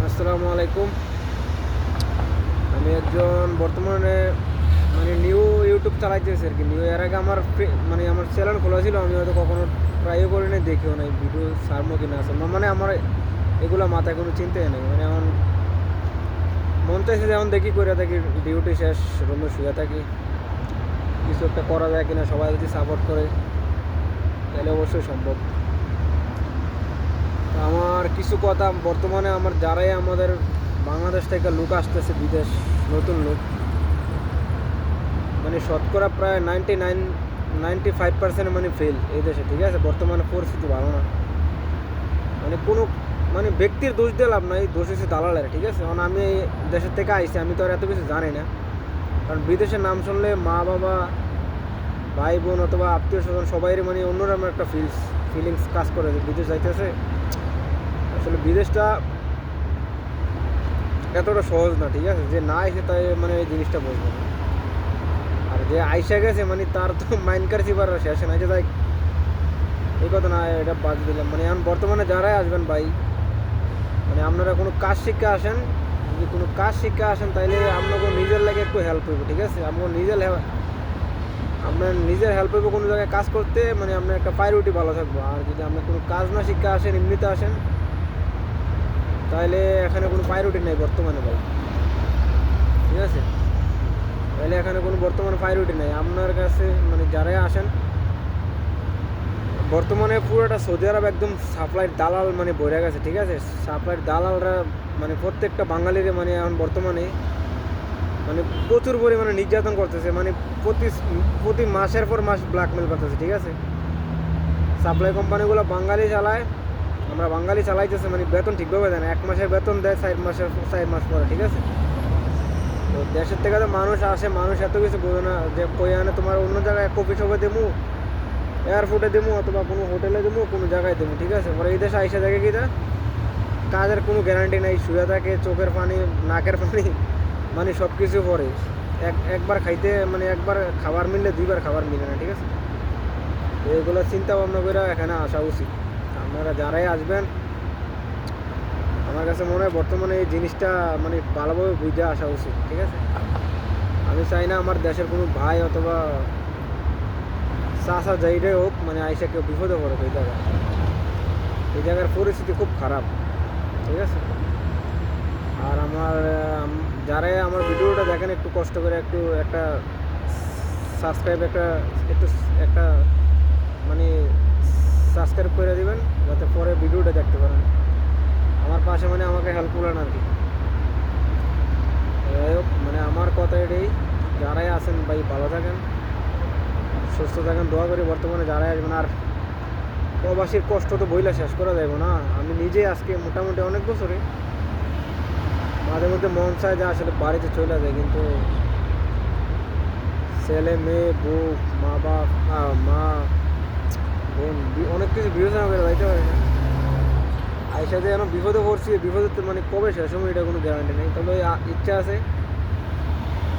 আসসালামু আলাইকুম। আমি একজন বর্তমানে নিউ ইউটিউব চালাইতেছি আর কি। এর আগে আমার চ্যানেল খোলা ছিল, আমি হয়তো কখনো ট্রাইও করি নাই, দেখিও নাই ভিডিও ছাড়বো কিনা আসলে আমার এগুলো মাথায় কোনো চিন্তাই নেই। এখন মন চাইছে যেমন দেখি করে থাকি, ডিউটি শেষ রুমে শুয়ে থাকি, কিছু একটা করা যায় কিনা, সবাই যদি সাপোর্ট করে তাহলে অবশ্যই সম্ভব। আমার কিছু কথা, বর্তমানে যারাই আমাদের বাংলাদেশ থেকে লোক আসতেছে, বিদেশ নতুন লোক, শতকরা প্রায় 95% ফেল এই দেশে, ঠিক আছে। বর্তমানে পরিস্থিতি ভালো না, কোনো ব্যক্তির দোষ দিয়ে লাভ নাই, দোষ হচ্ছে দালালের, ঠিক আছে। কারণ আমি এই দেশের থেকে আইসি, আমি তো আর এত কিছু জানি না। কারণ বিদেশের নাম শুনলে মা বাবা, ভাই বোন অথবা আত্মীয় স্বজন সবাই অন্যরকম একটা ফিলিংস কাজ করে যে বিদেশ যাইতেছে। আসলে বিদেশটা এতটা সহজ না, ঠিক আছে। যে না আইসে তাই এই জিনিসটা বুঝবো না, আর যে আইসা গেছে তার তো মাইন্ড কারছি বার শেষ না, যে তাই এই কথা না, এটা বাদ দিলাম। এখন বর্তমানে যারাই আসবেন ভাই, আপনারা কোনো কাজ শিক্ষা আসেন, যদি কোনো কাজ শিক্ষা আসেন তাইলে আপনাকে নিজের লাগে একটু হেল্প হইব, ঠিক আছে। আপনার নিজের হেল্প হইব কোনো জায়গায় কাজ করতে, আপনার একটা প্রায়োরিটি ভালো থাকবো। আর যদি আপনি কোনো কাজ না শিক্ষা আসেন, এমনিতে আসেন, তাহলে এখানে কোনো প্রায়োরিটি নেই বর্তমানে ভাই, ঠিক আছে। তাহলে এখানে কোনো বর্তমানে প্রায়োরিটি নেই আপনার কাছে। যারাই আসেন, বর্তমানে পুরোটা সৌদি আরব একদম সাপ্লাইয়ের দালাল বইরা গেছে, ঠিক আছে। সাপ্লাইয়ের দালালরা প্রত্যেকটা বাঙালির এখন বর্তমানে প্রচুর পরিমাণে নির্যাতন করতেছে, প্রতি মাসের পর মাস ব্ল্যাকমেল করতেছে, ঠিক আছে। সাপ্লাই কোম্পানিগুলো বাঙালি চালায়, আমরা বাঙালি চালাইতেছে, বেতন ঠিকভাবে দেয় না। 1 মাসের বেতন দেয় 4 মাস পরে, ঠিক আছে। তো দেশের থেকে তো মানুষ আসে, মানুষ এত কিছু বোঝে না যে কই আনে তোমার অন্য জায়গায় কফি শপে দেবো, এয়ারপোর্টে দেবো, অথবা কোনো হোটেলে দেবো, কোনো জায়গায় দেবো, ঠিক আছে। পরে এই দেশে আইসা দেখে কি কাজের কোনো গ্যারান্টি নাই, শুয়ে থাকে, চোখের পানি, নাকের পানি সব কিছু পরে। একবার খাইতে একবার খাবার মিললে 2বার খাবার মিলে না, ঠিক আছে। তো এগুলো চিন্তা ভাবনা করে এখানে আসা উচিত। আপনারা যারাই আসবেন, আমার কাছে মনে হয় বর্তমানে এই জিনিসটা ভালোভাবে বুঝে আসা উচিত, ঠিক আছে। আমি চাই না আমার দেশের কোনো ভাই অথবা চাষা যাইটাই হোক আইসা কেউ বিপদে পড়ে। এই জায়গার পরিস্থিতি খুব খারাপ, ঠিক আছে। আর যারাই আমার ভিডিওটা দেখেন, একটু কষ্ট করে একটা সাবস্ক্রাইব একটা সাবস্ক্রাইব করে দিবেন, যাতে পরে ভিডিওটা দেখতে পারেন। আমার পাশে আমাকে হেল্প করলেন আর কি। যাই হোক, আমার কথা এটাই, যারাই আসেন ভাই ভালো থাকেন, সুস্থ থাকেন, দোয়া করি বর্তমানে যারাই আসবেন। আর প্রবাসীর কষ্ট তো বইলা শেষ করা যাবে না। আমি নিজে আজকে মোটামুটি অনেক বছরে মাঝে মধ্যে মন চায় যে আসলে বাড়িতে চলে যায়, কিন্তু ছেলে মেয়ে, বউ, মা বাপ, মা বোন, অনেক কিছু বিবেচনা করে যাইতে পারে না। আইসা যে যেন বিপদে পড়ছি, বিপদে কবে শেষ হবে এটা কোনো গ্যারান্টি নেই। তবে ইচ্ছা আছে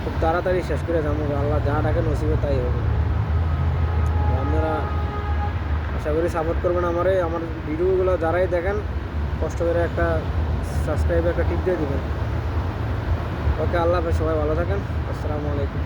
খুব তাড়াতাড়ি শেষ করে যাবো, আল্লাহ যা ডাকে নসিবে তাই হবে। আপনারা আশা করি সাপোর্ট করবেন আমার ভিডিওগুলো যারাই দেখেন, কষ্ট করে একটা সাবস্ক্রাইব, একটা টিপ দিয়ে দেবেন। ওকে, আল্লাহ হাফেজ, সবাই ভালো থাকেন। আসসালামু আলাইকুম।